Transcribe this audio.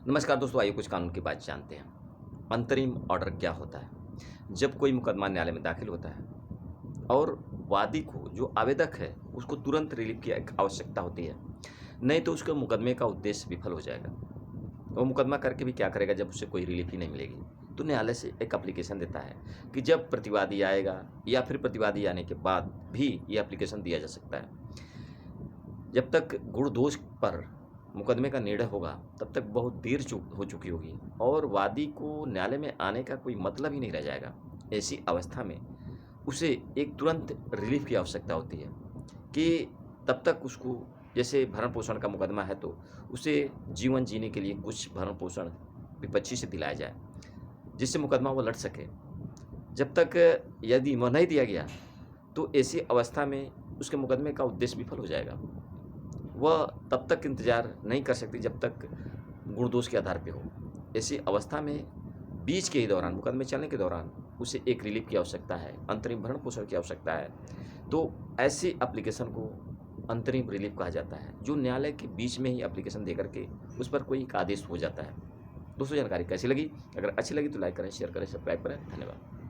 नमस्कार दोस्तों, आइए कुछ कानून की बात जानते हैं। अंतरिम ऑर्डर क्या होता है? जब कोई मुकदमा न्यायालय में दाखिल होता है और वादी को, जो आवेदक है, उसको तुरंत रिलीफ की एक आवश्यकता होती है, नहीं तो उसके मुकदमे का उद्देश्य विफल हो जाएगा। वो मुकदमा करके भी क्या करेगा जब उसे कोई रिलीफ ही नहीं मिलेगी? तो न्यायालय से एक एप्लीकेशन देता है कि जब प्रतिवादी आएगा या फिर प्रतिवादी आने के बाद भी ये एप्लीकेशन दिया जा सकता है। जब तक गुण दोष पर मुकदमे का निर्णय होगा, तब तक बहुत देर हो चुकी होगी और वादी को न्यायालय में आने का कोई मतलब ही नहीं रह जाएगा। ऐसी अवस्था में उसे एक तुरंत रिलीफ की आवश्यकता होती है कि तब तक उसको, जैसे भरण-पोषण का मुकदमा है, तो उसे जीवन जीने के लिए कुछ भरण-पोषण विपक्षी से दिलाया जाए, जिससे मुकदमा वो लड़ सके। जब तक यदि वह नहीं दिया गया, तो ऐसी अवस्था में उसके मुकदमे का उद्देश्य विफल हो जाएगा। वह तब तक इंतज़ार नहीं कर सकती जब तक गुण दोष के आधार पे हो। ऐसी अवस्था में बीच के ही दौरान, मुकदमे चलने के दौरान, उसे एक रिलीफ की आवश्यकता है, अंतरिम भरण-पोषण की आवश्यकता है। तो ऐसी एप्लीकेशन को अंतरिम रिलीफ कहा जाता है, जो न्यायालय के बीच में ही एप्लीकेशन देकर के उस पर कोई एक आदेश हो जाता है। दोस्तों, जानकारी कैसी लगी? अगर अच्छी लगी तो लाइक करें, शेयर करें, सब्सक्राइब करें। धन्यवाद।